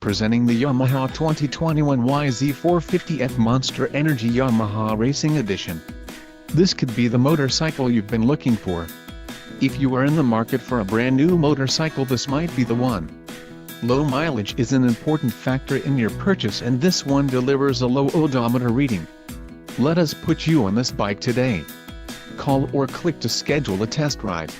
Presenting the Yamaha 2021 YZ450F Monster Energy Yamaha Racing Edition. This could be the motorcycle you've been looking for. If you are in the market for a brand new motorcycle, this might be the one. Low mileage is an important factor in your purchase, and this one delivers a low odometer reading. Let us put you on this bike today. Call or click to schedule a test ride.